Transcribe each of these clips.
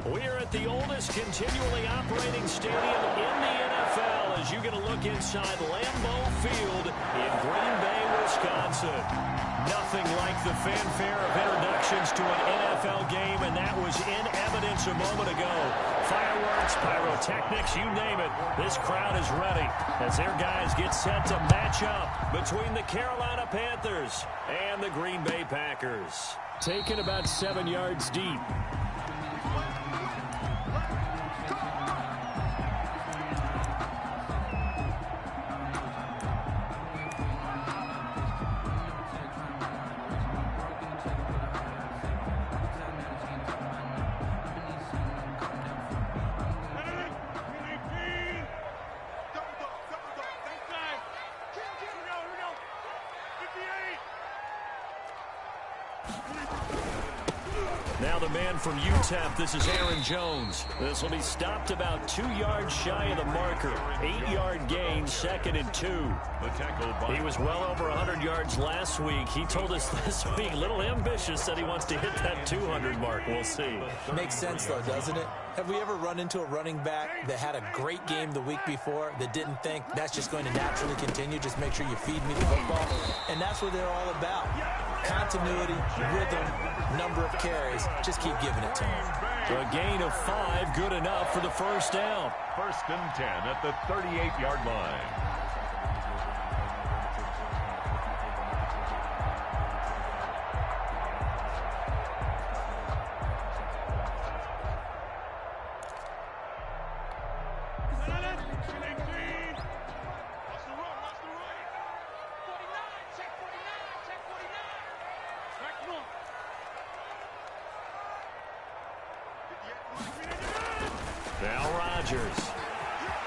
We're at the oldest continually operating stadium in the NFL as you get a look inside Lambeau Field in Green Bay, Wisconsin. Nothing like the fanfare of introductions to an NFL game, and that was in evidence a moment ago. Fireworks, pyrotechnics, you name it. This crowd is ready as their guys get set to match up between the Carolina Panthers and the Green Bay Packers. Taken about 7 yards deep. Now the man from UTEP, this is Aaron Jones. This will be stopped about 2 yards shy of the marker. 8-yard gain, 2nd and 2. He was well over 100 yards last week. He told us this week, a little ambitious, that he wants to hit that 200 mark. We'll see. Makes sense, though, doesn't it? Have we ever run into a running back that had a great game the week before that didn't think that's just going to naturally continue? Just make sure you feed me the football. And that's what they're all about. Continuity, rhythm, number of carries. Just keep giving it to him. A gain of 5, good enough for the first down. 1st and 10 at the 38-yard line. Now Rodgers.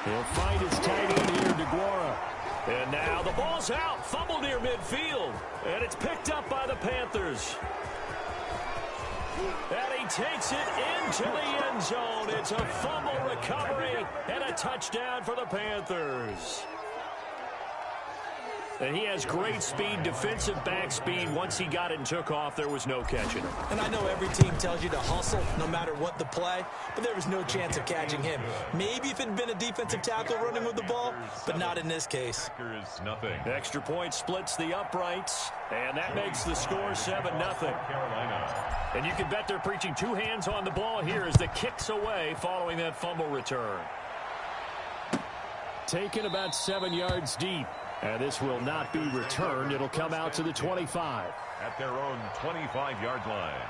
He'll find his tight end here, DeGuara. And now the ball's out. Fumble near midfield. And it's picked up by the Panthers. And he takes it into the end zone. It's a fumble recovery and a touchdown for the Panthers. And he has great speed, defensive back speed. Once he got it and took off, there was no catching him. And I know every team tells you to hustle no matter what the play, but there was no chance of catching him. Maybe if it had been a defensive tackle running with the ball, but not in this case. Nothing. Extra point splits the uprights, and that makes the score 7-0. And you can bet they're preaching 2 hands on the ball here as the kick's away following that fumble return. Taken about 7 yards deep. And this will not be returned. It'll come out to the 25. At their own 25-yard line.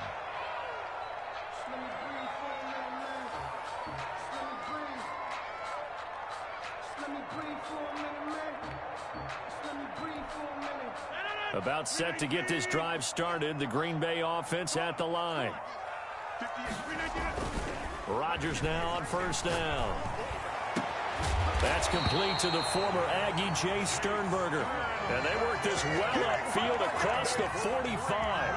About set to get this drive started. The Green Bay offense at the line. Rodgers now on 1st down. That's complete to the former Aggie, Jay Sternberger. And they work this well upfield across the 45.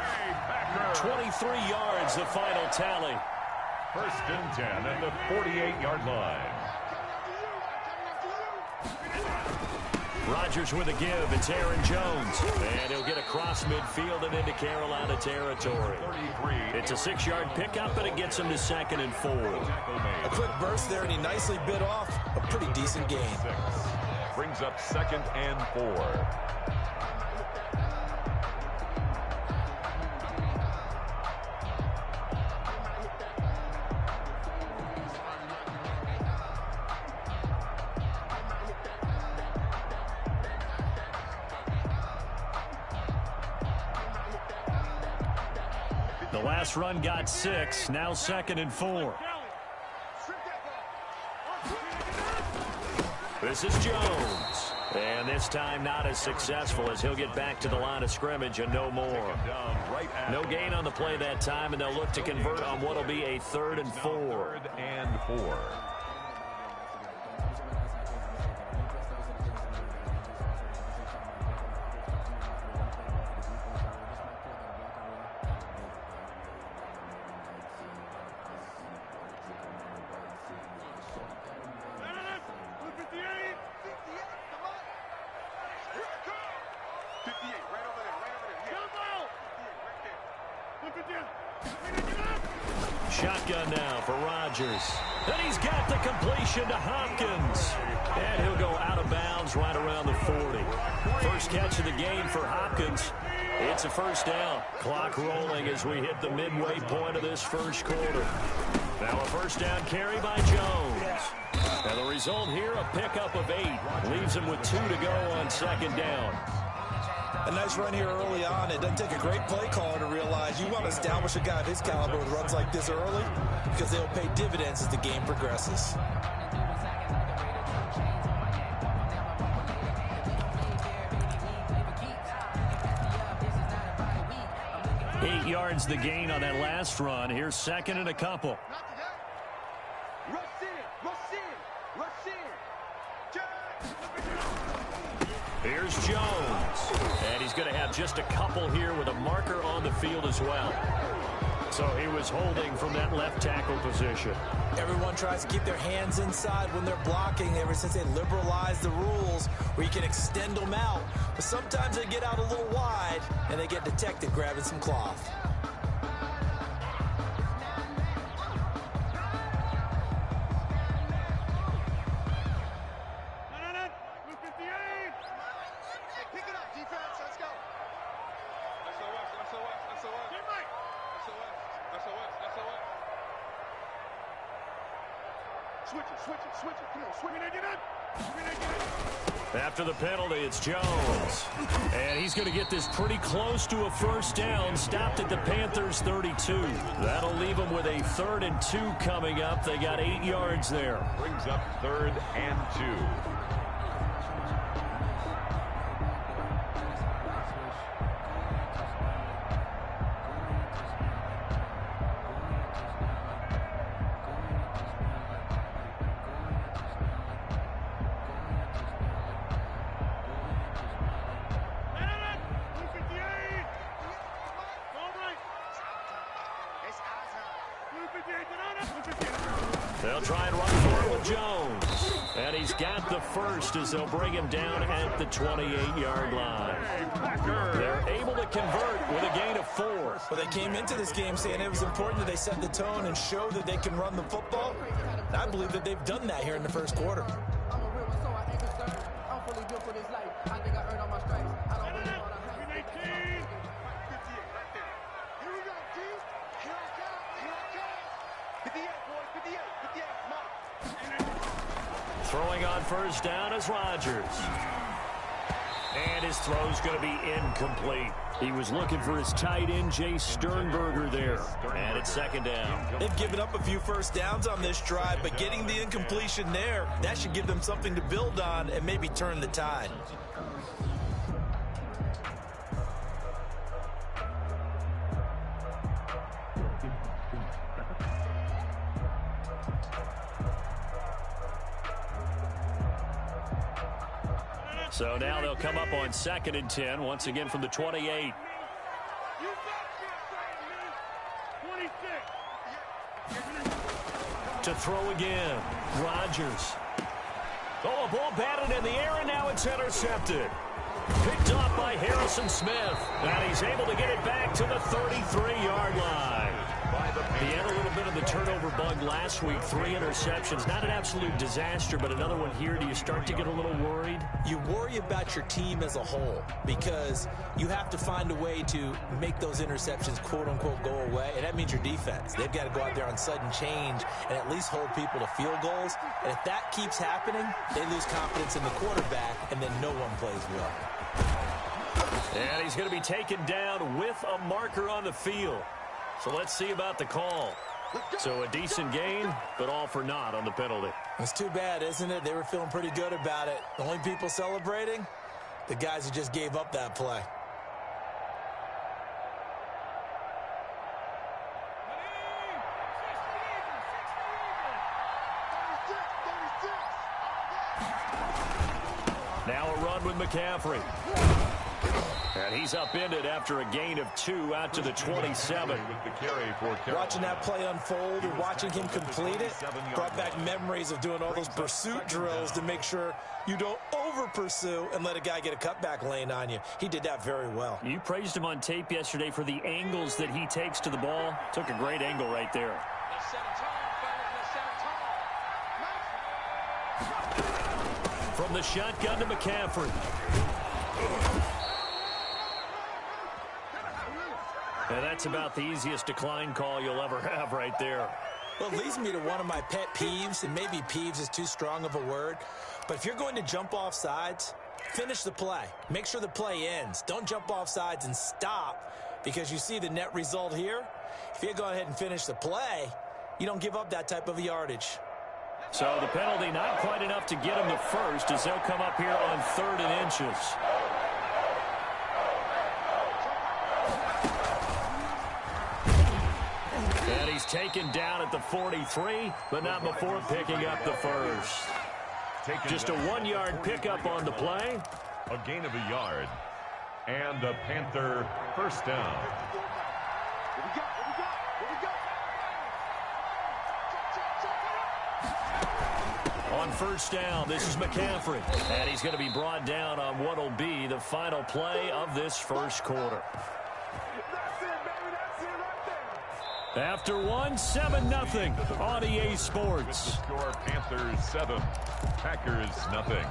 23 yards, the final tally. 1st and 10 at the 48-yard line. Rodgers with a give. It's Aaron Jones. And he'll get across midfield and into Carolina territory. It's a 6-yard pickup, and it gets him to 2nd and 4. A quick burst there, and he nicely bit off a pretty decent gain. Brings up 2nd and 4. The last run got 6, now 2nd and 4. This is Jones. And this time not as successful as he'll get back to the line of scrimmage and no more. No gain on the play that time, and they'll look to convert on what will be a 3rd and 4. 3rd and 4. Shotgun now for Rodgers. And he's got the completion to Hopkins. And he'll go out of bounds right around the 40. First catch of the game for Hopkins. It's a first down. Clock rolling as we hit the midway point of this first quarter. Now a first down carry by Jones. And the result here, a pickup of 8. Leaves him with 2 to go on second down. A nice run here early on. It doesn't take a great play caller to realize you want to establish a guy of his caliber with runs like this early because they'll pay dividends as the game progresses. 8 yards the gain on that last run. Here's second and a couple. Here's Jones. And he's going to have just a couple here with a marker on the field as well. So he was holding from that left tackle position. Everyone tries to keep their hands inside when they're blocking ever since they liberalized the rules where you can extend them out. But sometimes they get out a little wide and they get detected grabbing some cloth. After the penalty, it's Jones. And he's going to get this pretty close to a first down. Stopped at the Panthers' 32. That'll leave them with a 3rd and 2 coming up. They got 8 yards there. Brings up 3rd and 2. They'll try and run for it with Jones. And he's got the first as they'll bring him down at the 28-yard line. They're able to convert with a gain of 4. Well, they came into this game saying it was important that they set the tone and show that they can run the football. And I believe that they've done that here in the first quarter. Throwing on first down is Rodgers. And his throw's going to be incomplete. He was looking for his tight end, Jay Sternberger, there. And it's second down. They've given up a few first downs on this drive, but getting the incompletion there, that should give them something to build on and maybe turn the tide. So now they'll come up on 2nd and 10, once again from the 28. To throw again, Rodgers. Oh, a ball batted in the air, and now it's intercepted. Picked off by Harrison Smith, and he's able to get it back to the 33-yard line. He had a little bit of the turnover bug last week, 3 interceptions. Not an absolute disaster, but another one here. Do you start to get a little worried? You worry about your team as a whole because you have to find a way to make those interceptions, quote-unquote, go away, and that means your defense. They've got to go out there on sudden change and at least hold people to field goals. And if that keeps happening, they lose confidence in the quarterback, and then no one plays well. And he's going to be taken down with a marker on the field. So let's see about the call. So a decent gain, but all for naught on the penalty. It's too bad, isn't it? They were feeling pretty good about it. The only people celebrating, the guys who just gave up that play. Now a run with McCaffrey. And he's upended after a gain of 2 out to the 27. Watching that play unfold and watching him complete it brought back memories of doing all those pursuit drills to make sure you don't over-pursue and let a guy get a cutback lane on you. He did that very well. You praised him on tape yesterday for the angles that he takes to the ball. Took a great angle right there. From the shotgun to McCaffrey. And that's about the easiest decline call you'll ever have right there. Well, it leads me to one of my pet peeves, and maybe peeves is too strong of a word, but if you're going to jump off sides, finish the play. Make sure the play ends. Don't jump off sides and stop, because you see the net result here. If you go ahead and finish the play, you don't give up that type of yardage. So the penalty not quite enough to get him to first as they'll come up here on 3rd and inches. And he's taken down at the 43, but not before picking up the first. Just a 1-yard pickup on the play. A gain of a yard. And a Panther first down. On first down, this is McCaffrey. And he's going to be brought down on what will be the final play of this first quarter. After one, 7-0 on EA Sports. The score, Panthers 7, Packers nothing.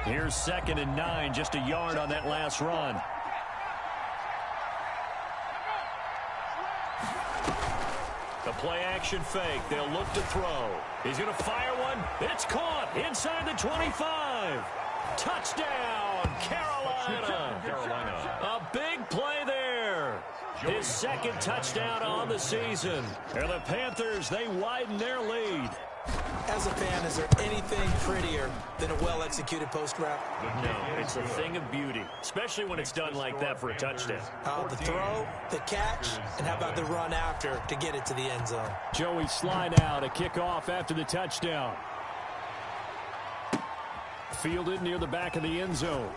Here's 2nd and 9, just a yard on that last run. The play-action fake. They'll look to throw. He's going to fire one. It's caught inside the 25. Touchdown, Carolina. A big play there. His 2nd touchdown on the season. And the Panthers, they widen their lead. As a fan, is there anything prettier than a well-executed post route? No, it's a thing of beauty, especially when it's done like that for a touchdown. The throw, the catch, and how about the run after to get it to the end zone? Joey slide out, a kickoff after the touchdown. Fielded near the back of the end zone.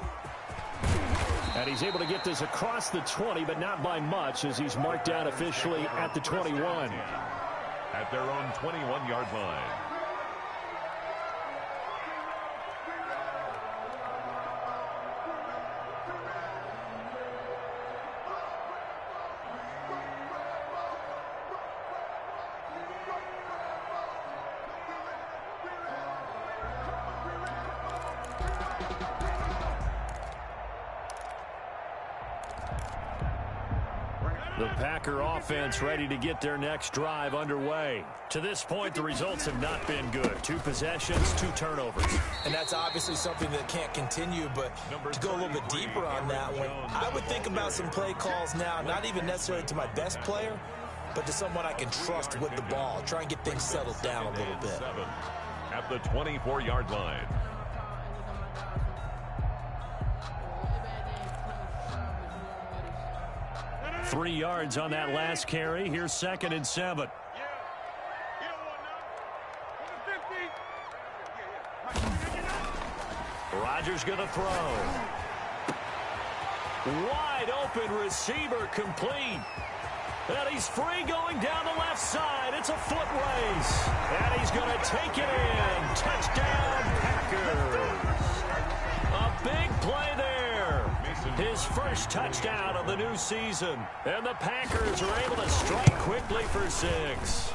And he's able to get this across the 20, but not by much, as he's marked down officially at the 21. At their own 21-yard line. The Packer offense ready to get their next drive underway. To this point, the results have not been good. 2 possessions, 2 turnovers. And that's obviously something that can't continue, but to go a little bit deeper on that one, I would think about some play calls now, not even necessarily to my best player, but to someone I can trust with the ball. Try and get things settled down a little bit. At the 24-yard line. Three yards on that last carry. Here's 2nd and 7. Rodgers going to throw. Wide open receiver complete. And he's free going down the left side. It's a foot race. And he's going to take it in. Touchdown, Packers. A big play there. His first touchdown of the new season. And the Packers are able to strike quickly for 6.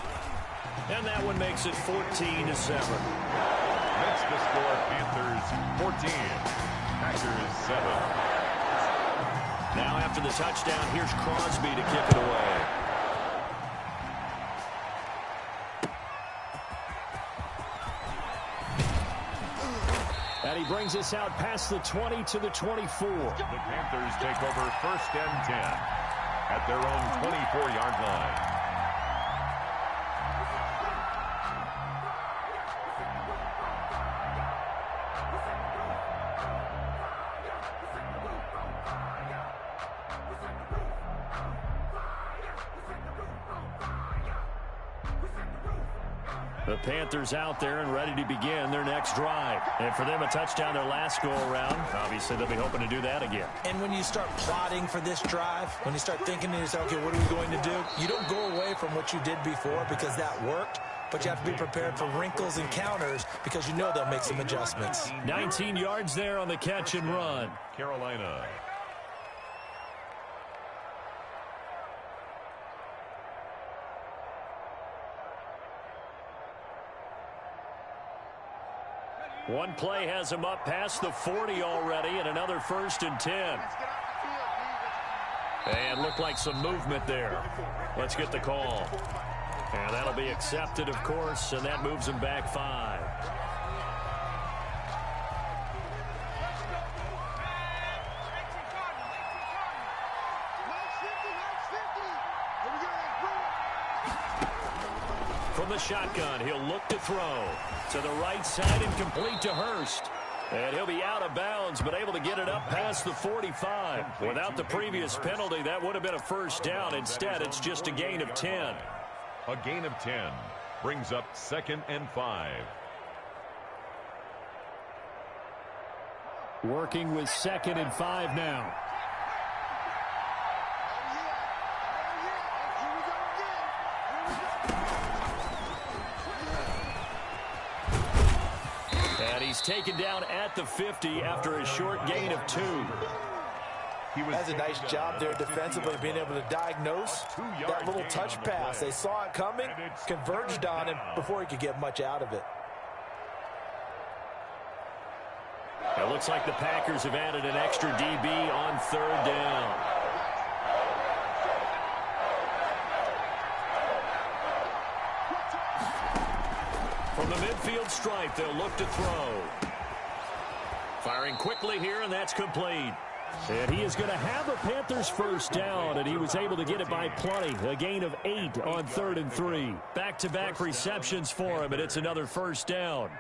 And that one makes it 14-7. That's the score. Panthers 14. Packers 7. Now after the touchdown, here's Crosby to kick it away. And he brings us out past the 20 to the 24. The Panthers take over 1st and 10 at their own 24-yard line. The Panthers out there and ready to begin their next drive. And for them, a touchdown their last go-around. Obviously, they'll be hoping to do that again. And when you start plotting for this drive, when you start thinking to yourself, okay, what are we going to do? You don't go away from what you did before because that worked, but you have to be prepared for wrinkles and counters because you know they'll make some adjustments. 19 yards there on the catch and run. Carolina. One play has him up past the 40 already, and another 1st and 10. And looked like some movement there. Let's get the call. And that'll be accepted, of course, and that moves him back 5. From the shotgun, he'll look to throw. To the right side and complete to Hurst. And he'll be out of bounds, but able to get it up past the 45. Without the previous penalty, that would have been a 1st down. Instead, it's just a gain of 10. A gain of 10 brings up 2nd and 5. Working with 2nd and 5 now. And he's taken down at the 50 after a short gain of 2. That's a nice job there defensively, being able to diagnose that little touch pass. They saw it coming, converged on him before he could get much out of it. It looks like the Packers have added an extra DB on 3rd down. From the midfield stripe, they'll look to throw. Firing quickly here, and that's complete. And he is going to have a Panthers 1st down, and he was able to get it by plenty. A gain of 8 on 3rd and 3. Back-to-back receptions for him, and it's another 1st down.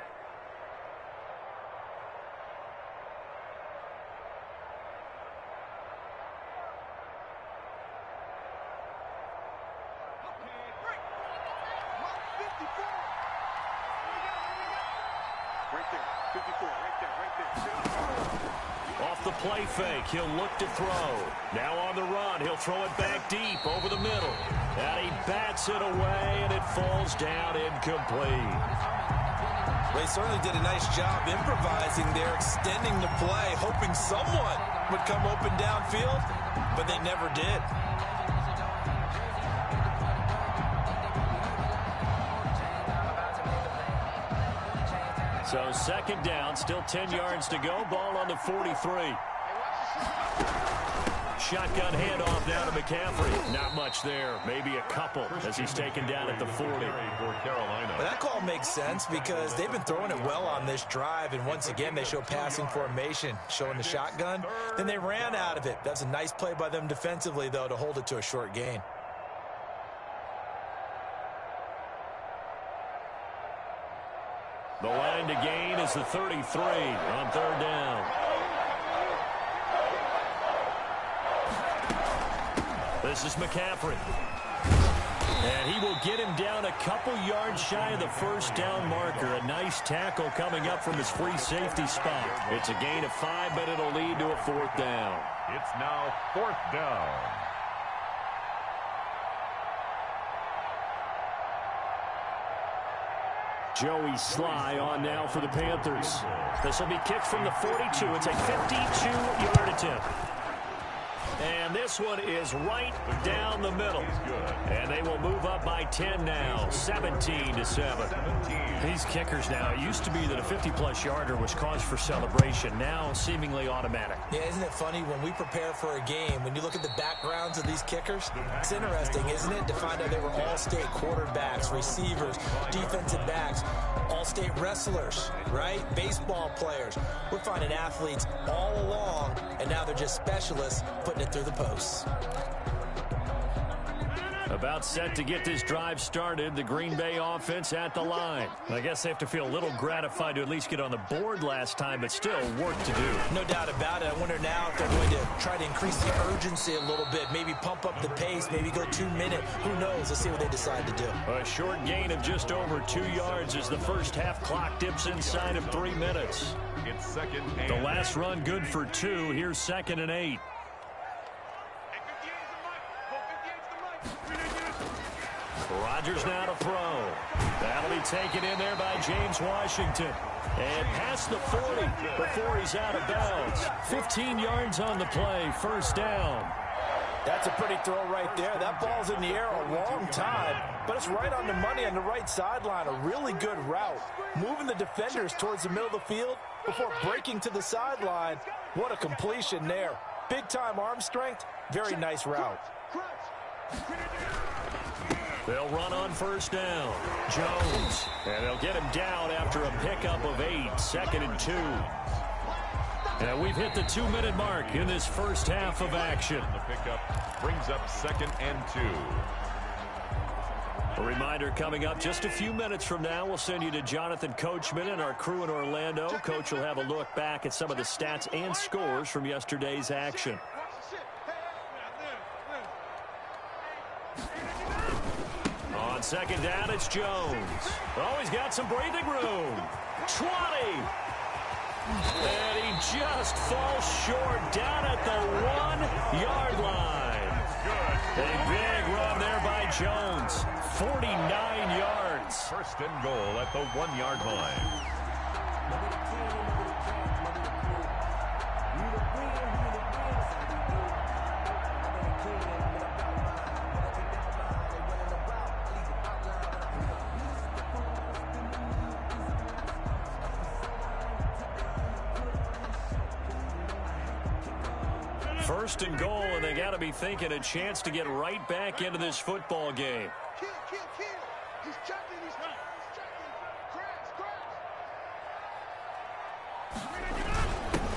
Off the play fake, he'll look to throw. Now on the run, he'll throw it back deep over the middle. And he bats it away, and it falls down incomplete. They certainly did a nice job improvising there, extending the play, hoping someone would come open downfield, but they never did. So 2nd down, still 10 yards to go. Ball on the 43. Shotgun handoff now to McCaffrey. Not much there. Maybe a couple as he's taken down at the 40. But that call makes sense because they've been throwing it well on this drive. And once again, they show passing formation, showing the shotgun. Then they ran out of it. That's a nice play by them defensively, though, to hold it to a short gain. The line to gain is the 33 on 3rd down. This is McCaffrey. And he will get him down a couple yards shy of the 1st down marker. A nice tackle coming up from his free safety spot. It's a gain of 5, but it'll lead to a 4th down. It's now 4th down. Joey Sly on now for the Panthers. This will be kicked from the 42. It's a 52-yard attempt. And this one is right down the middle. And they will move up by 10 now, 17-7. These kickers now, it used to be that a 50-plus yarder was cause for celebration. Now seemingly automatic. Yeah, isn't it funny when we prepare for a game, when you look at the backgrounds of these kickers, it's interesting, isn't it, to find out they were all-state quarterbacks, receivers, defensive backs, all-state wrestlers, right? Baseball players. We're finding athletes all along, and now they're just specialists putting it through the posts. About set to get this drive started, the Green Bay offense at the line. I guess they have to feel a little gratified to at least get on the board last time, but still work to do. No doubt about it. I wonder now if they're going to try to increase the urgency a little bit, maybe pump up the pace, maybe go 2 minutes. Who knows? Let's see what they decide to do. A short gain of just over 2 yards as the first half clock dips inside of 3 minutes. It's second and The last run good for 2. Here's 2nd and 8. Rodgers now to throw. That'll be taken in there by James Washington. And past the 40 before he's out of bounds. 15 yards on the play, first down. That's a pretty throw right there. That ball's in the air a long time, but it's right on the money on the right sideline. A really good route. Moving the defenders towards the middle of the field before breaking to the sideline. What a completion there. Big-time arm strength. Very nice route. They'll run on first down. Jones. And they'll get him down after a pickup of 8. 2nd and 2. And we've hit the 2-minute mark in this first half of action. the pickup brings up 2nd and 2. A reminder coming up just a few minutes from now, we'll send you to Jonathan Coachman and our crew in Orlando. Coach will have a look back at some of the stats and scores from yesterday's action. On second down, it's Jones. Oh, he's got some breathing room. 20. And he just falls short down at the 1-yard line. A big run there by Jones. 49 yards. First and goal at the 1-yard line. First and goal, and they got to be thinking a chance to get right back into this football game. He's checking. He's checking.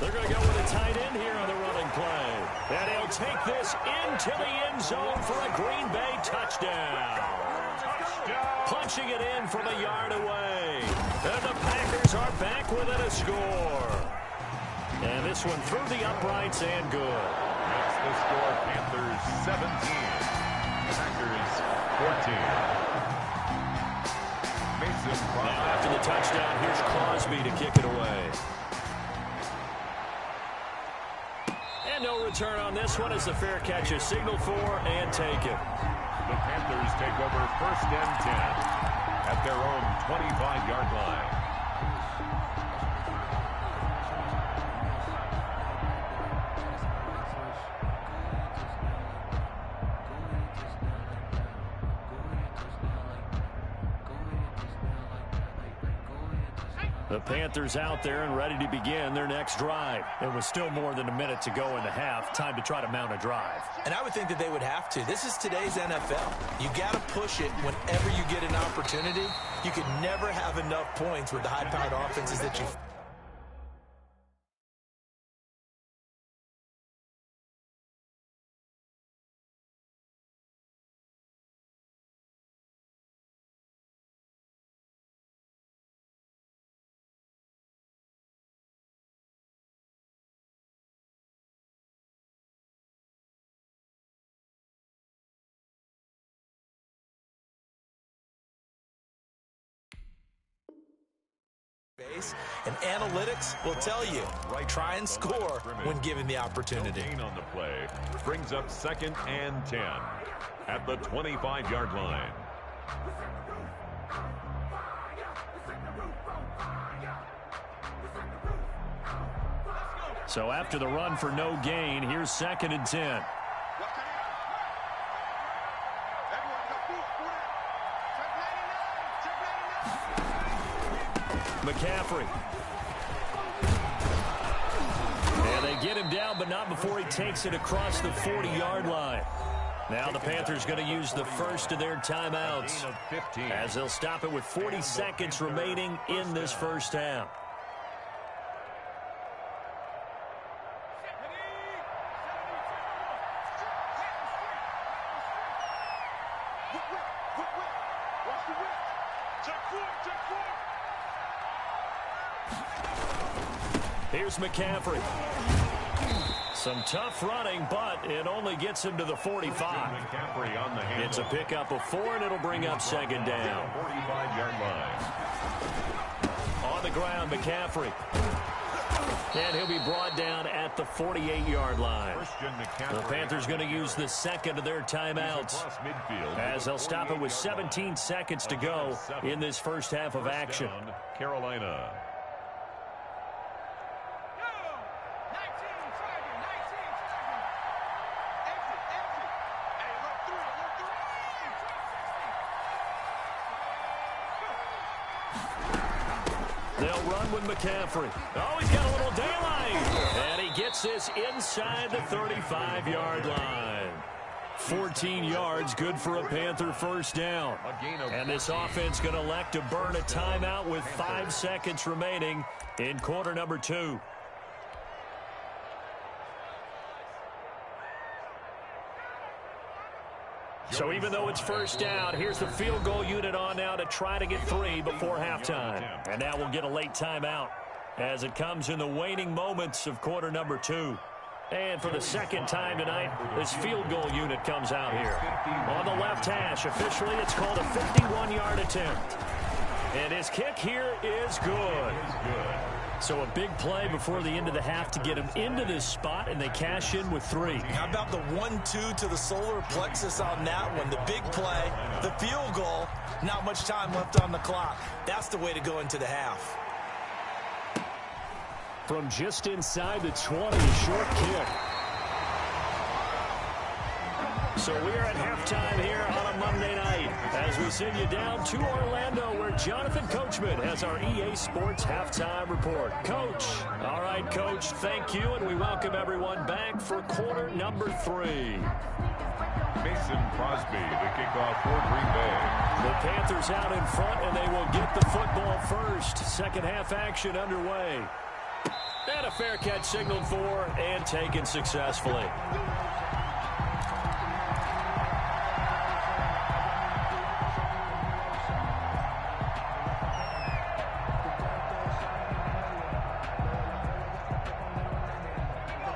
They're going to go with a tight end here on the running play. And he'll take this into the end zone for a Green Bay touchdown. Punching it in from a yard away. And the Packers are back within a score. And this one through the uprights and good. Makes the score Panthers 17. Packers 14. Mason Now after the touchdown, here's Crosby to kick it away. And no return on this one as the fair catch is signaled for and taken. The Panthers take over 1st and 10 at their own 25-yard line. The Panthers out there and ready to begin their next drive. It was still more than a minute to go in the half. Time to try to mount a drive. And I would think that they would have to. This is today's NFL. You got to push it whenever you get an opportunity. You can never have enough points with the high-powered offenses that you... And analytics will tell you, try and score when given the opportunity. Gain on the play brings up 2nd and 10 at the 25-yard line. So after the run for no gain, here's 2nd and 10. McCaffrey. And they get him down, but not before he takes it across the 40-yard line. Now the Panthers going to use the first of their timeouts as they'll stop it with 40 seconds remaining in this first half. Here's McCaffrey. Some tough running, but it only gets him to the 45. It's a pickup of 4, and it'll bring up second down. 45-yard line. On the ground, McCaffrey. And he'll be brought down at the 48-yard line. The Panthers going to use the second of their timeouts as they'll stop it with 17 seconds to go in this first half of action. Carolina. They'll run with McCaffrey. Oh, he's got a little daylight. And he gets this inside the 35-yard line. 14 yards, good for a Panther first down. And this offense going to elect to burn a timeout with 5 seconds remaining in quarter number 2. So even though it's first down, here's the field goal unit on now to try to get 3 before halftime. And now we'll get a late timeout as it comes in the waning moments of quarter number 2. And for the second time tonight, this field goal unit comes out here. On the left hash, officially it's called a 51-yard attempt. And his kick here is good. So a big play before the end of the half to get him into this spot, and they cash in with 3. How about the 1-2 to the solar plexus on that one? The big play, the field goal, not much time left on the clock. That's the way to go into the half. From just inside the 20, short kick. So we're at halftime here on a Monday night as we send you down to Orlando where Jonathan Coachman has our EA Sports Halftime Report. Coach. All right, Coach, thank you, and we welcome everyone back for quarter number 3. Mason Crosby, the kickoff for Green Bay. The Panthers out in front, and they will get the football first. Second half action underway. And a fair catch signaled for and taken successfully.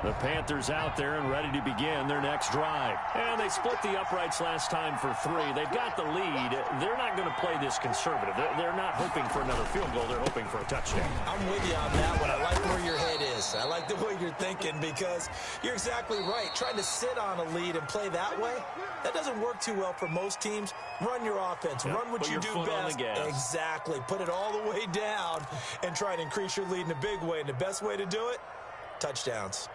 The Panthers out there and ready to begin their next drive. And they split the uprights last time for 3. They've got the lead. They're not going to play this conservative. They're not hoping for another field goal. They're hoping for a touchdown. I'm with you on that one. I like where your head is. I like the way you're thinking because you're exactly right. Trying to sit on a lead and play that way, that doesn't work too well for most teams. Run your offense. Yep. Run what you do best. Exactly. Put it all the way down and try and increase your lead in a big way. And the best way to do it, touchdowns.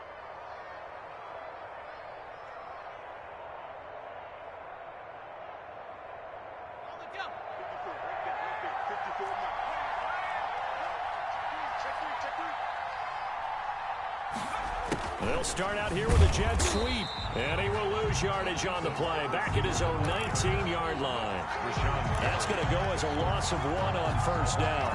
They'll start out here with a jet sweep, and he will lose yardage on the play. Back at his own 19-yard line. That's going to go as a loss of 1 on first down.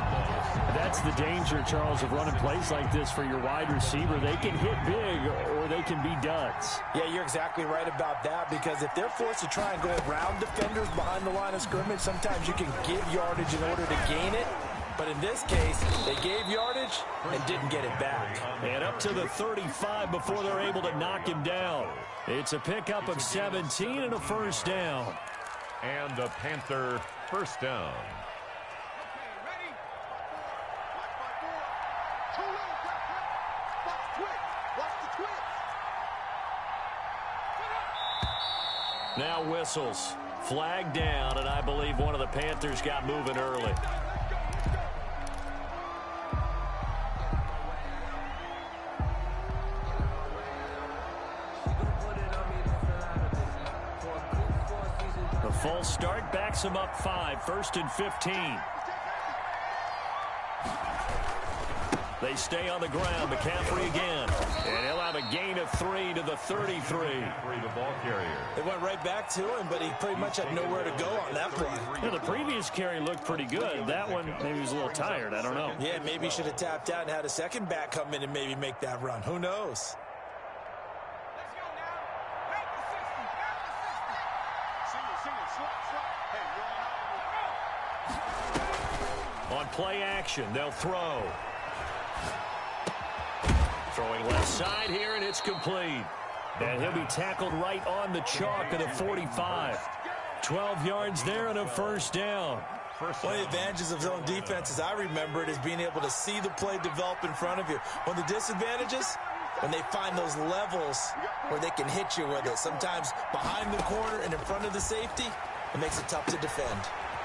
That's the danger, Charles, of running plays like this for your wide receiver. They can hit big or they can be duds. Yeah, you're exactly right about that because if they're forced to try and go around defenders behind the line of scrimmage, sometimes you can give yardage in order to gain it. But in this case, they gave yardage and didn't get it back. And up to the 35 before they're able to knock him down. It's a pickup of 17 and a first down. And a Panther first down. Now whistles. Flag down, and I believe one of the Panthers got moving early. The false start backs him up 5, 1st and 15. They stay on the ground. McCaffrey again. And he'll have a gain of 3 to the 33. The ball carrier. They went right back to him, but he pretty much had nowhere to go on that play. Yeah, the previous carry looked pretty good. That one, maybe he was a little tired. I don't know. Yeah, maybe he should have tapped out and had a second back come in and maybe make that run. Who knows? On play action, they'll throw. Throwing left side here, and it's complete. And he'll be tackled right on the chalk at the 45. 12 yards there and a first down. One of the advantages of zone defense, as I remember it, is being able to see the play develop in front of you. One of the disadvantages, when they find those levels where they can hit you with it, sometimes behind the corner and in front of the safety, it makes it tough to defend.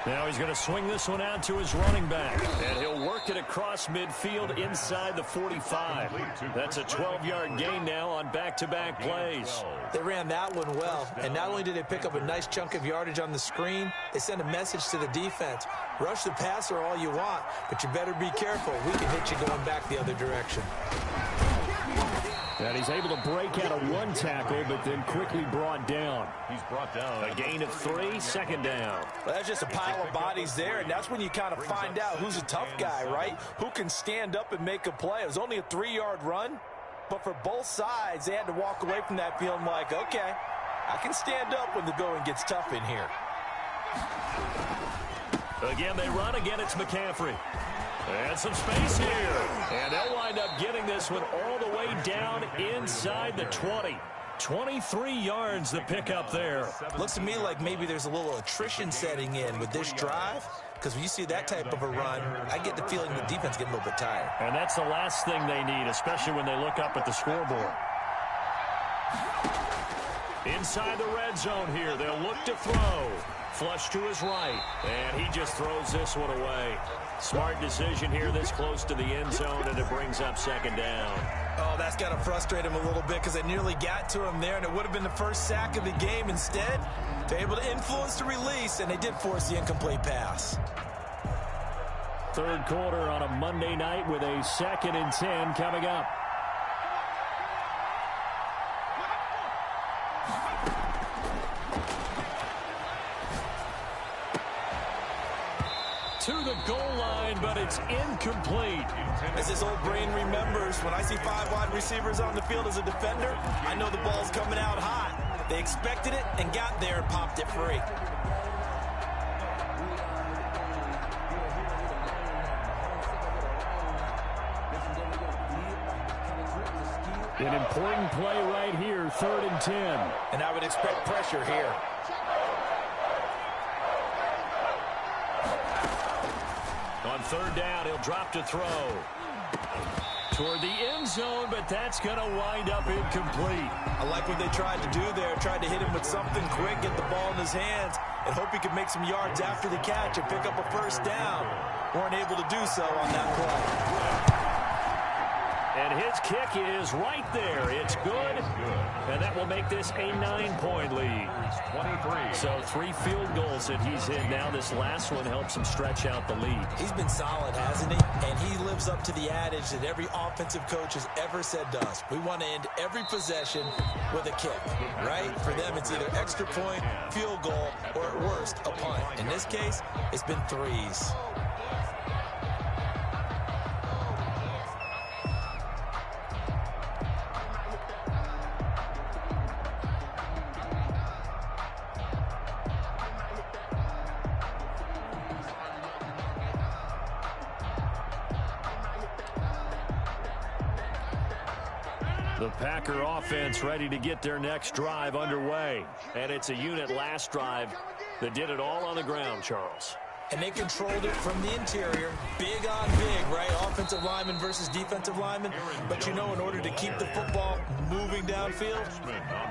Now he's going to swing this one out to his running back. And he'll work it across midfield inside the 45. That's a 12-yard gain now on back-to-back plays. They ran that one well. And not only did they pick up a nice chunk of yardage on the screen, they sent a message to the defense. Rush the passer all you want, but you better be careful. We can hit you going back the other direction. And he's able to break out of one tackle, but then quickly brought down. He's brought down. A gain of 3, second down. Well, that's just a pile of bodies there, and that's when you kind of find out who's a tough guy, right? Who can stand up and make a play. It was only a 3-yard run, but for both sides, they had to walk away from that feeling like, okay, I can stand up when the going gets tough in here. Again, they run. Again, it's McCaffrey. And some space here. And they'll wind up getting this one all the way down inside the 20. 23 yards the pickup there. Looks to me like maybe there's a little attrition setting in with this drive, because when you see that type of a run, I get the feeling the defense getting a little bit tired. And that's the last thing they need, especially when they look up at the scoreboard. Inside the red zone here, they'll look to throw. Flush to his right, and he just throws this one away. Smart decision here this close to the end zone, and it brings up second down. Oh, that's got to frustrate him a little bit because they nearly got to him there, and it would have been the first sack of the game. Instead, they're able to influence the release, and they did force the incomplete pass. Third quarter on a Monday night with a 2nd and 10 coming up. To the goal line, but it's incomplete. As this old brain remembers, when I see 5 wide receivers on the field as a defender, I know the ball's coming out hot. They expected it and got there and popped it free. An important play right here, 3rd and 10. And I would expect pressure here. On 3rd down, he'll drop to throw. Toward the end zone, but that's going to wind up incomplete. I like what they tried to do there. Tried to hit him with something quick, get the ball in his hands, and hope he could make some yards after the catch and pick up a first down. Weren't able to do so on that play. And his kick is right there. It's good. And that will make this a 9-point lead. 23. So 3 field goals that he's hit now. This last one helps him stretch out the lead. He's been solid, hasn't he? And he lives up to the adage that every offensive coach has ever said to us. We want to end every possession with a kick, right? For them, it's either extra point, field goal, or at worst, a punt. In this case, it's been 3s. The Packer offense ready to get their next drive underway. And it's a unit last drive that did it all on the ground, Charles. And they controlled it from the interior, big on big, right? Offensive lineman versus defensive lineman. But you know, in order to keep the football moving downfield,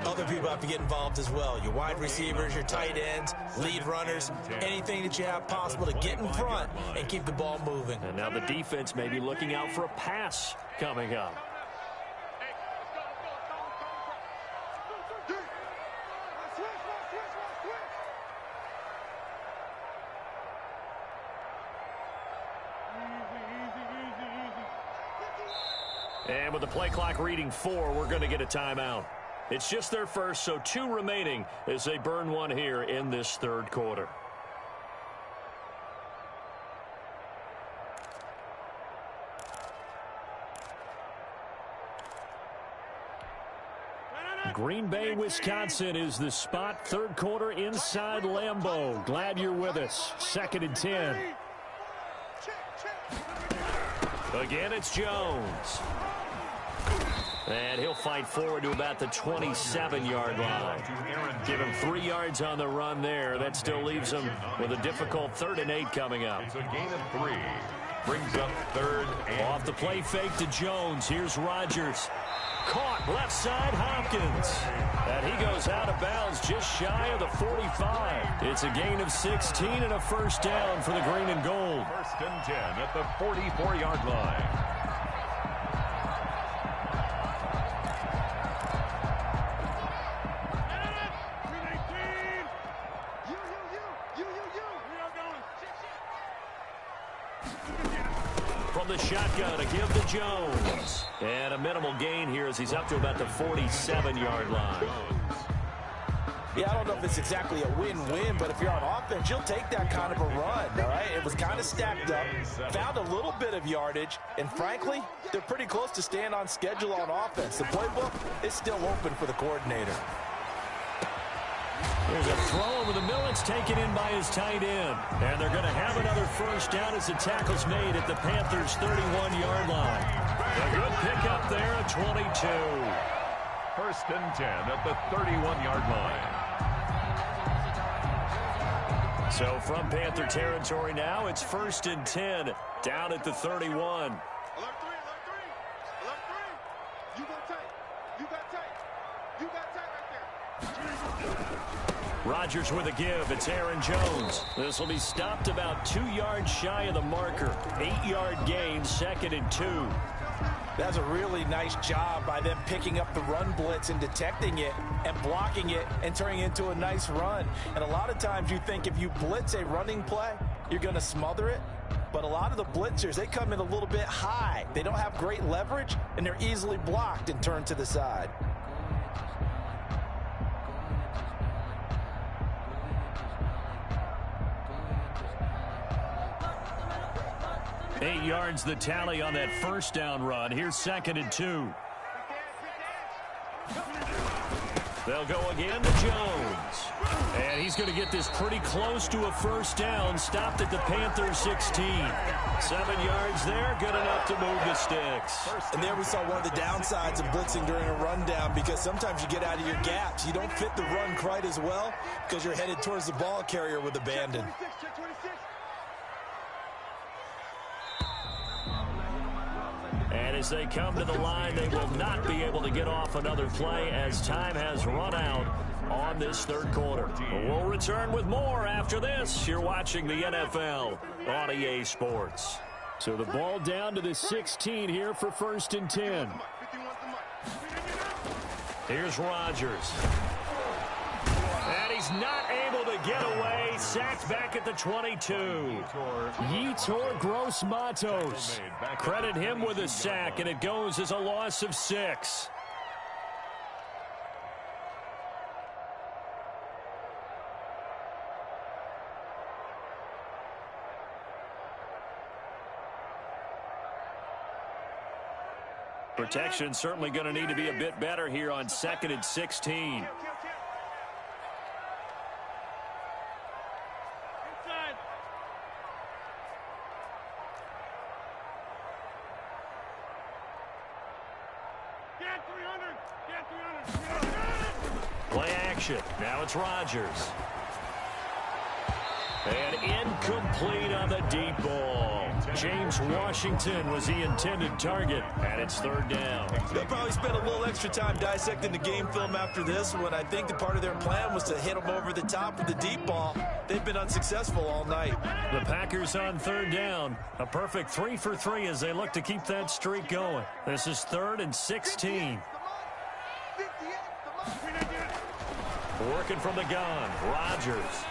other people have to get involved as well. Your wide receivers, your tight ends, lead runners, anything that you have possible to get in front and keep the ball moving. And now the defense may be looking out for a pass coming up. And with the play clock reading 4, we're going to get a timeout. It's just their first, so 2 remaining as they burn one here in this third quarter. Green Bay, Wisconsin is the spot. Third quarter inside Lambeau. Glad you're with us. 2nd and 10. Again, it's Jones. And he'll fight forward to about the 27-yard line. Give him 3 yards on the run there. That still leaves him with a difficult 3rd and 8 coming up. It's a gain of 3. Brings up 3rd and off the play fake to Jones. Here's Rodgers. Caught left side, Hopkins. And he goes out of bounds just shy of the 45. It's a gain of 16 and a first down for the green and gold. 1st and 10 at the 44-yard line. From the shotgun, a give to Jones. And a minimal gain here as he's up to about the 47-yard line. Yeah, I don't know if it's exactly a win-win, but if you're on offense, you'll take that kind of a run, all right? It was kind of stacked up, found a little bit of yardage, and frankly, they're pretty close to staying on schedule on offense. The playbook is still open for the coordinator. There's a throw over the middle. It's taken in by his tight end. And they're going to have another first down as the tackle's made at the Panthers' 31-yard line. A good pickup there at 22. 1st and 10 at the 31-yard line. So from Panther territory now, it's 1st and 10 down at the 31. Alert 3, alert 3. Alert 3. You got tight. You got tight. You got tight right there. Rodgers with a give. It's Aaron Jones. This will be stopped about 2 yards shy of the marker. 8-yard gain, 2nd and 2. That's a really nice job by them picking up the run blitz and detecting it and blocking it and turning it into a nice run. And a lot of times you think if you blitz a running play, you're going to smother it. But a lot of the blitzers, they come in a little bit high. They don't have great leverage, and they're easily blocked and turned to the side. Eight yards the tally on that first down run. Here's 2nd and 2. They'll go again to Jones. And he's going to get this pretty close to a first down. Stopped at the Panthers' 16. 7 yards there, good enough to move the sticks. And there we saw one of the downsides of blitzing during a rundown, because sometimes you get out of your gaps. You don't fit the run quite as well because you're headed towards the ball carrier with abandon. And as they come to the line, they will not be able to get off another play as time has run out on this third quarter. We'll return with more after this. You're watching the NFL on EA Sports. So the ball down to the 16 here for 1st and 10. Here's Rodgers. And he's not able to get away. Sacked back at the 22. Yetur Gross-Matos. Credit him with a sack, and it goes as a loss of 6. Protection certainly going to need to be a bit better here on 2nd and 16. Play action. Now it's Rodgers. And incomplete on the deep ball. James Washington was the intended target, and it's 3rd down. They'll probably spend a little extra time dissecting the game film after this one. I think the part of their plan was to hit them over the top with the deep ball. They've been unsuccessful all night. The Packers on 3rd down. A perfect 3 for 3 as they look to keep that streak going. This is 3rd and 16. Working from the gun, Rodgers.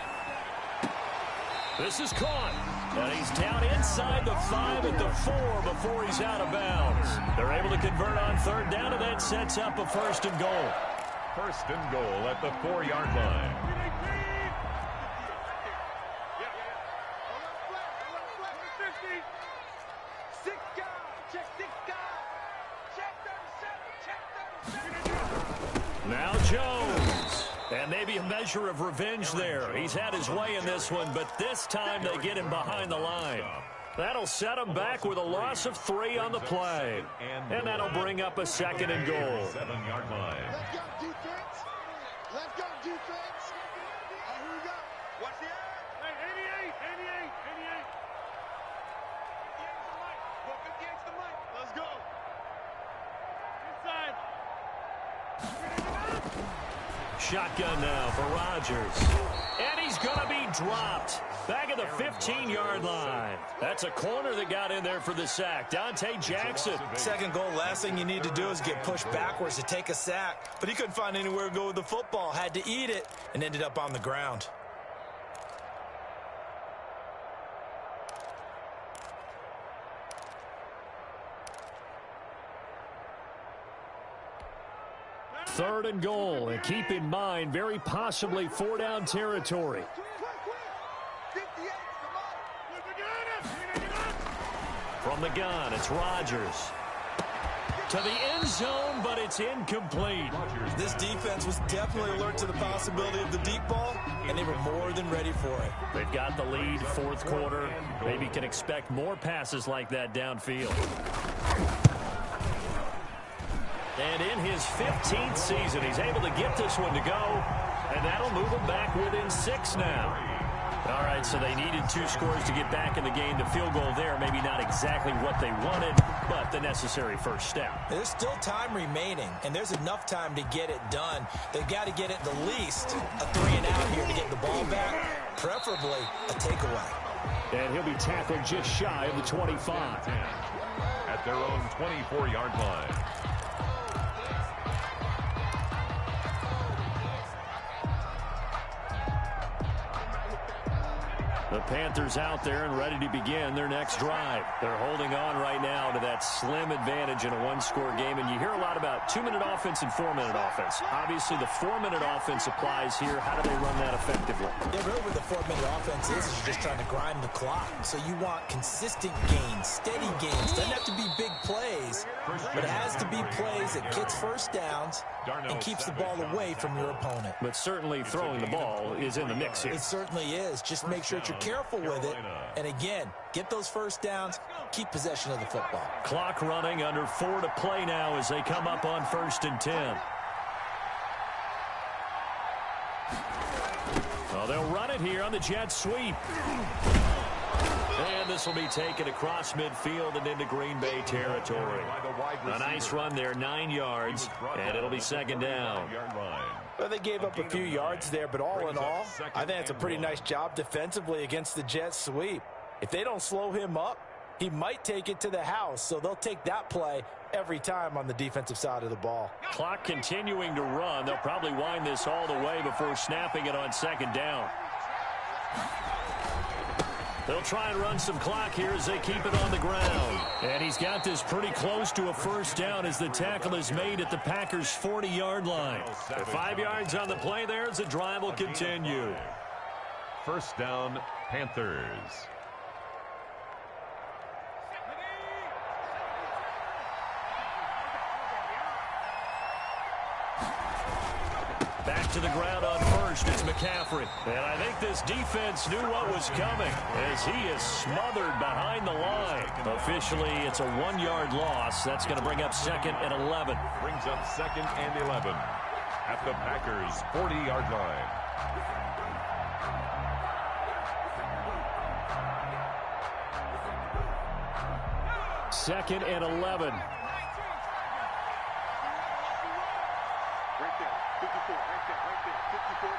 This is caught. And he's down inside the 5 at the 4 before he's out of bounds. They're able to convert on 3rd down, and that sets up a 1st and goal. 1st and goal at the 4-yard line. Now Jones. And maybe a measure of revenge there. He's had his way in this one, but this time they get him behind the line. That'll set him back with a loss of 3 on the play. And that'll bring up a 2nd and goal. 7-yard line. Let's go, defense. Let's go, defense. Here we go. Watch the air. Hey, 88. Go 58 to the mic. Let's go. Inside. Shotgun now for Rodgers. And he's going to be dropped. Back at the 15-yard line. That's a corner that got in there for the sack. Dante Jackson. Second goal, last thing you need to do is get pushed backwards to take a sack. But he couldn't find anywhere to go with the football. Had to eat it and ended up on the ground. Third and goal. And keep in mind, very possibly 4-down territory. From the gun, it's Rodgers. To the end zone, but it's incomplete. This defense was definitely alert to the possibility of the deep ball, and they were more than ready for it. They've got the lead, 4th quarter. Maybe can expect more passes like that downfield. And in his 15th season, he's able to get this one to go, and that'll move him back within 6 now. All right, so they needed 2 scores to get back in the game. The field goal there, maybe not exactly what they wanted, but the necessary first step. There's still time remaining, and there's enough time to get it done. They've got to get it the least a 3-and-out here to get the ball back, preferably a takeaway. And he'll be tackled just shy of the 25. At their own 24-yard line. The Panthers out there and ready to begin their next drive. They're holding on right now to that slim advantage in a 1-score game. And you hear a lot about 2-minute offense and 4-minute offense. Obviously, the 4-minute offense applies here. How do they run that effectively? Yeah, really what the 4-minute offense is you're just trying to grind the clock. So you want consistent gains, steady gains. Doesn't have to be big plays, but it has to be plays that gets first downs and keeps the ball away from your opponent. But certainly throwing the ball is in the mix here. It certainly is. Just make sure that you're careful with it. And again, get those first downs, keep possession of the football. Clock running, under 4 to play now as they come up on 1st and 10. Well, they'll run it here on the jet sweep. And this will be taken across midfield and into Green Bay territory. A nice run there, 9 yards, and it'll be 2nd down. Well, they gave up a few yards there, but all in all, I think it's a pretty nice job defensively against the jet sweep. If they don't slow him up, he might take it to the house, so they'll take that play every time on the defensive side of the ball. Clock continuing to run. They'll probably wind this all the way before snapping it on 2nd down. They'll try and run some clock here as they keep it on the ground. And he's got this pretty close to a first down as the tackle is made at the Packers' 40-yard line. 5 yards on the play there as the drive will continue. First down, Panthers. Back to the ground on 1st, it's McCaffrey. And I think this defense knew what was coming as he is smothered behind the line. Officially, it's a 1-yard loss. That's going to bring up 2nd and 11. Brings up 2nd and 11 at the Packers' 40-yard line. Second and 11. Right there. 54. Right there. 54.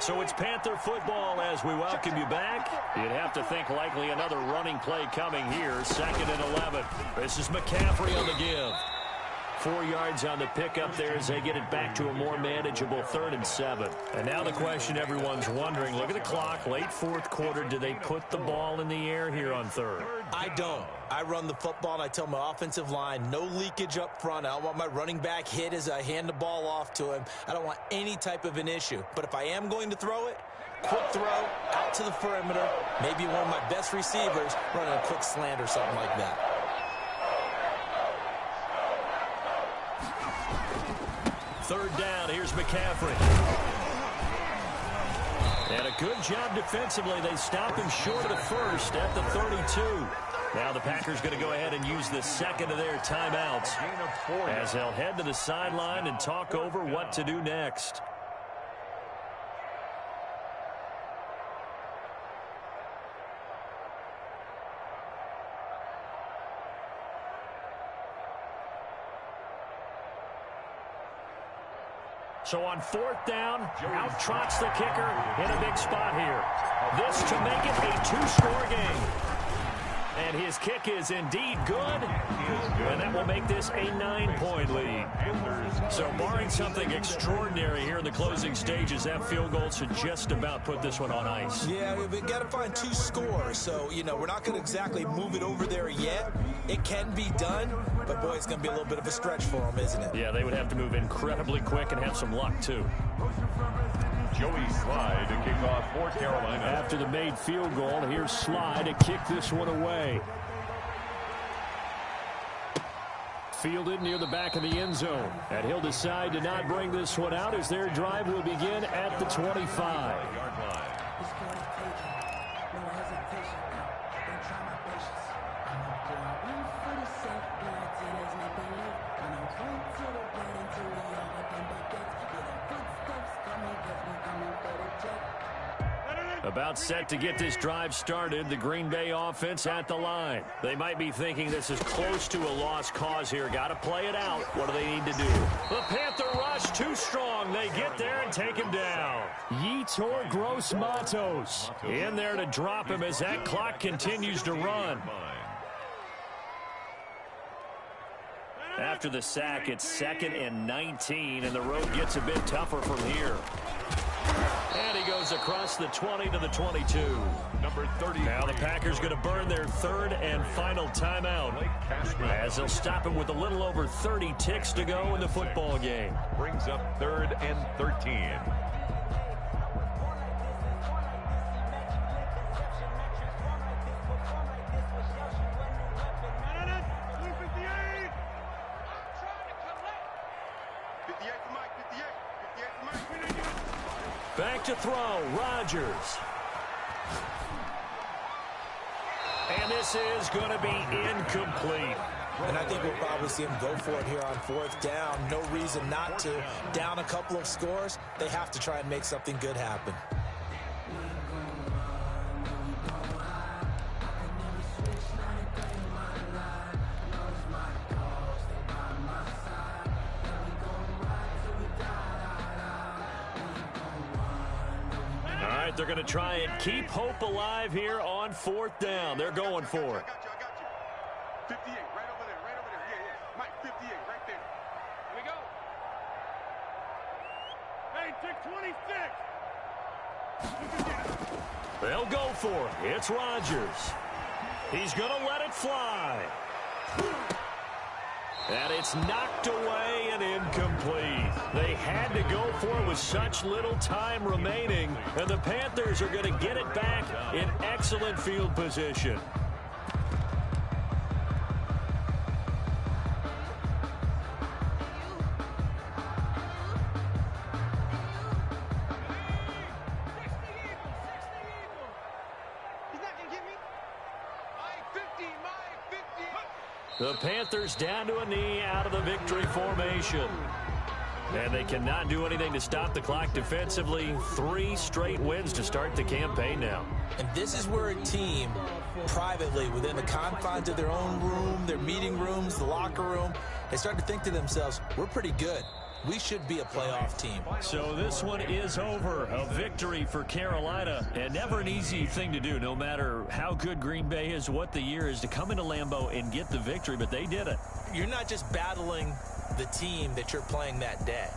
So it's Panther football as we welcome you back. You'd have to think likely another running play coming here. 2nd and 11. This is McCaffrey on the give. 4 yards on the pickup there as they get it back to a more manageable 3rd and 7. And now the question everyone's wondering, look at the clock, late 4th quarter, do they put the ball in the air here on 3rd? I don't. I run the football, and I tell my offensive line, no leakage up front. I don't want my running back hit as I hand the ball off to him. I don't want any type of an issue. But if I am going to throw it, quick throw, out to the perimeter, maybe one of my best receivers running a quick slant or something like that. Third down, here's McCaffrey. And a good job defensively. They stop him short of the first at the 32. Now the Packers going to go ahead and use the second of their timeouts as they'll head to the sideline and talk over what to do next. So on 4th down, out trots the kicker in a big spot here. This to make it a 2-score game. And his kick is indeed good. And that will make this a 9-point lead. So barring something extraordinary here in the closing stages, that field goal should just about put this one on ice. Yeah, we've got to find 2 scores. So, you know, we're not going to exactly move it over there yet. It can be done, but, boy, it's going to be a little bit of a stretch for them, isn't it? Yeah, they would have to move incredibly quick and have some luck, too. Joey Slye to kick off for Carolina. After the made field goal, here's Slye to kick this one away. Fielded near the back of the end zone. And he'll decide to not bring this one out as their drive will begin at the 25. About set to get this drive started, the Green Bay offense at the line. They might be thinking this is close to a lost cause here. Got to play it out. What do they need to do? The Panther rush too strong. They get there and take him down. Yetur Gross-Matos in there to drop him as that clock continues to run. After the sack, it's 2nd and 19, and the road gets a bit tougher from here. And he goes across the 20 to the 22. Number 30. Now the Packers going to burn their 3rd and final timeout as they'll stop him with a little over 30 ticks to go in the football game. Brings up 3rd and 13. Back to throw, Rodgers. And this is going to be incomplete. And I think we'll probably see him go for it here on 4th down. No reason not to. Down a couple of scores, they have to try and make something good happen. They're going to try and keep hope alive here on 4th down. They're going for it. I got you. 58, right over there, right over there. Yeah. Mike, 58, right there. Here we go. Hey, take 26. They'll go for it. It's Rodgers. He's going to let it fly. And it's knocked away and incomplete. They had to go for it with such little time remaining. And the Panthers are going to get it back in excellent field position. The Panthers down to a knee out of the victory formation. And they cannot do anything to stop the clock defensively. 3 straight wins to start the campaign now. And this is where a team, privately, within the confines of their own room, their meeting rooms, the locker room, they start to think to themselves, we're pretty good. We should be a playoff team. So this one is over. A victory for Carolina. And never an easy thing to do, no matter how good Green Bay is, what the year is, to come into Lambeau and get the victory. But they did it. You're not just battling the team that you're playing that day.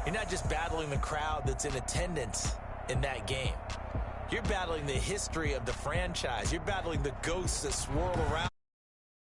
You're not just battling the crowd that's in attendance in that game. You're battling the history of the franchise. You're battling the ghosts that swirl around.